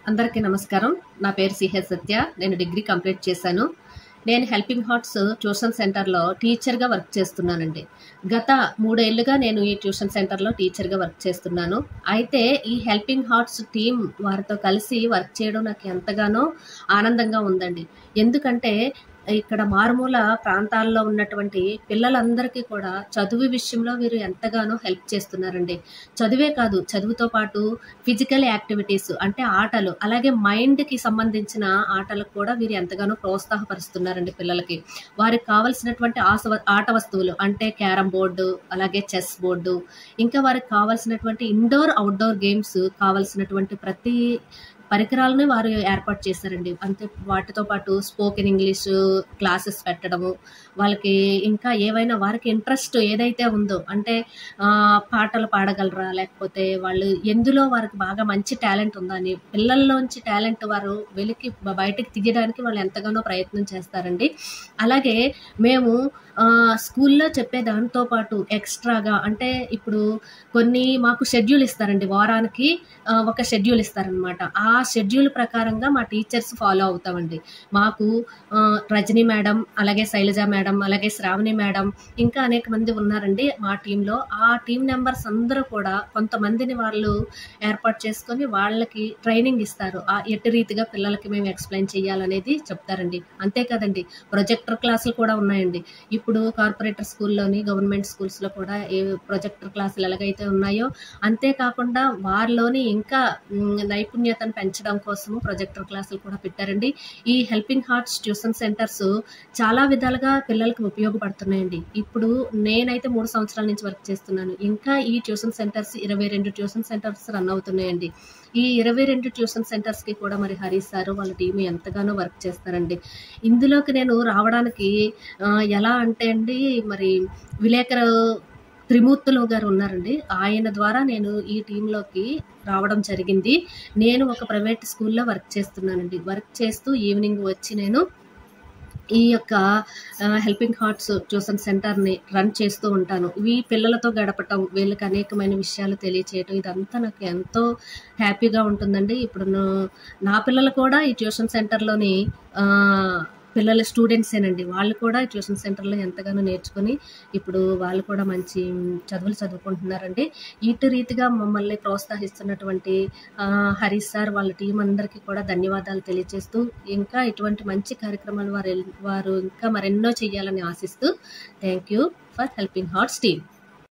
అందరికీ నమస్కారం. నా పేరు సిహెచ్ సత్య. నేను డిగ్రీ కంప్లీట్ చేశాను. నేను హెల్పింగ్ హార్ట్స్ ట్యూషన్ సెంటర్‌లో టీచర్‌గా వర్క్ చేస్తున్నానండి. గత 3 ఏళ్లుగా నేను ఈ ట్యూషన్ సెంటర్‌లో టీచర్‌గా వర్క్ చేస్తున్నాను. అయితే ఈ హెల్పింగ్ హార్ట్స్ టీమ్ వారితో కలిసి వర్క్ చేయడం నాకు ఎంతగానో ఆనందంగా ఉందండి. ఎందుకంటే ఇక్కడ మారుమూల ప్రాంతాల్లో ఉన్నటువంటి పిల్లలందరికీ కూడా చదువు విషయంలో వీరు ఎంతగానో హెల్ప్ చేస్తున్నారండి. చదువే కాదు, చదువుతో పాటు ఫిజికల్ యాక్టివిటీస్ అంటే ఆటలు, అలాగే మైండ్‌కి సంబంధించిన ఆటలకు కూడా వీరు ఎంతగానో ప్రోత్సాహపరుస్తున్నారండి పిల్లలకి. వారికి కావాల్సినటువంటి ఆట వస్తువులు అంటే క్యారమ్ బోర్డు, అలాగే చెస్ బోర్డు, ఇంకా వారికి కావాల్సినటువంటి ఇండోర్, ఔట్‌డోర్ గేమ్స్ కావాల్సినటువంటి ప్రతి పరికరాలను వారు ఏర్పాటు చేశారండి. అంతే వాటితో పాటు స్పోకెన్ ఇంగ్లీషు క్లాసెస్ పెట్టడము, వాళ్ళకి ఇంకా ఏవైనా వారికి ఇంట్రెస్ట్ ఏదైతే ఉందో అంటే పాటలు పాడగలరా? లేకపోతే వాళ్ళు ఎందులో వారికి బాగా మంచి టాలెంట్ ఉందా అని పిల్లల్లోంచి టాలెంట్ వారు బయటకి తీయడానికి వాళ్ళు ఎంతగానో ప్రయత్నం చేస్తారండి. అలాగే మేము స్కూల్లో చెప్పే దాంతో పాటు ఎక్స్‌ట్రాగా అంటే ఇప్పుడు కొన్ని మాకు షెడ్యూల్ ఇస్తారండి. వారానికి ఒక షెడ్యూల్ ఇస్తారనమాట. ఆ షెడ్యూల్ ప్రకారంగా మా టీచర్స్ ఫాలో అవుతామండి. మాకు రజని మేడం, అలాగే శైలజ మేడం, అలాగే శ్రావణి మేడం, ఇంకా అనేక మంది ఉన్నారండి మా టీమ్‌లో. ఆ టీమ్ మెంబర్స్ అందరూ కూడా కొంతమందిని వాళ్ళు ఏర్పాటు చేసుకొని వాళ్ళకి ట్రైనింగ్ ఇస్తారు. ఎట్టి రీతిగా పిల్లలకి మేము ఎక్స్‌ప్లెయిన్ చేయాలనేది చెప్తారండి. అంతే కదండీ! ప్రొజెక్టర్ క్లాసులు కూడా ఉన్నాయండి. ఇప్పుడు కార్పొరేటర్ స్కూల్లోని, గవర్నమెంట్ స్కూల్స్‌లో కూడా ఏ ప్రొజెక్టర్ క్లాసులు ఎలాగైతే ఉన్నాయో, అంతేకాకుండా వారిలోని ఇంకా నైపుణ్యతను పెంచడం కోసము ప్రొజెక్టర్ క్లాసులు కూడా పెట్టారండి. ఈ హెల్పింగ్ హార్ట్స్ ట్యూషన్ సెంటర్స్ చాలా విధాలుగా పిల్లలకి ఉపయోగపడుతున్నాయండి. ఇప్పుడు నేనైతే 3 సంవత్సరాల నుంచి వర్క్ చేస్తున్నాను. ఇంకా ఈ tuition centres 22 tuition centres run అవుతున్నాయండి. ఈ 22 ట్యూషన్ సెంటర్స్‌కి కూడా మరి హరీష్ సారు వాళ్ళ టీమ్ ఎంతగానో వర్క్ చేస్తారండి. ఇందులోకి నేను రావడానికి ఎలా అంటే అండి, మరి విలేకరు త్రిమూర్తులు గారు ఉన్నారండి. ఆయన ద్వారా నేను ఈ టీమ్‌లోకి రావడం జరిగింది. నేను ఒక ప్రైవేట్ స్కూల్‌లో వర్క్ చేస్తున్నానండి. వర్క్ చేస్తూ ఈవినింగ్ వచ్చి నేను ఈ యొక్క హెల్పింగ్ హార్ట్స్ ట్యూషన్ సెంటర్‌ని రన్ చేస్తూ ఉంటాను. ఈ పిల్లలతో గడపటం, వీళ్ళకి అనేకమైన విషయాలు తెలియచేయటం ఇదంతా నాకు ఎంతో హ్యాపీగా ఉంటుందండి. ఇప్పుడు నా పిల్లలు కూడా ఈ ట్యూషన్ సెంటర్‌లోని పిల్లలు స్టూడెంట్సేనండి. వాళ్ళు కూడా ఈ ట్యూషన్ సెంటర్‌లో ఎంతగానో నేర్చుకొని ఇప్పుడు వాళ్ళు కూడా మంచి చదువులు చదువుకుంటున్నారండి. ఇటు రీతిగా మమ్మల్ని ప్రోత్సహిస్తున్నటువంటి హరీష్ సార్ వాళ్ళ టీమ్ అందరికీ కూడా ధన్యవాదాలు తెలియజేస్తూ, ఇంకా ఇటువంటి మంచి కార్యక్రమాలు వారు ఇంకా మరెన్నో చేయాలని ఆశిస్తూ thank you for helping hearts team.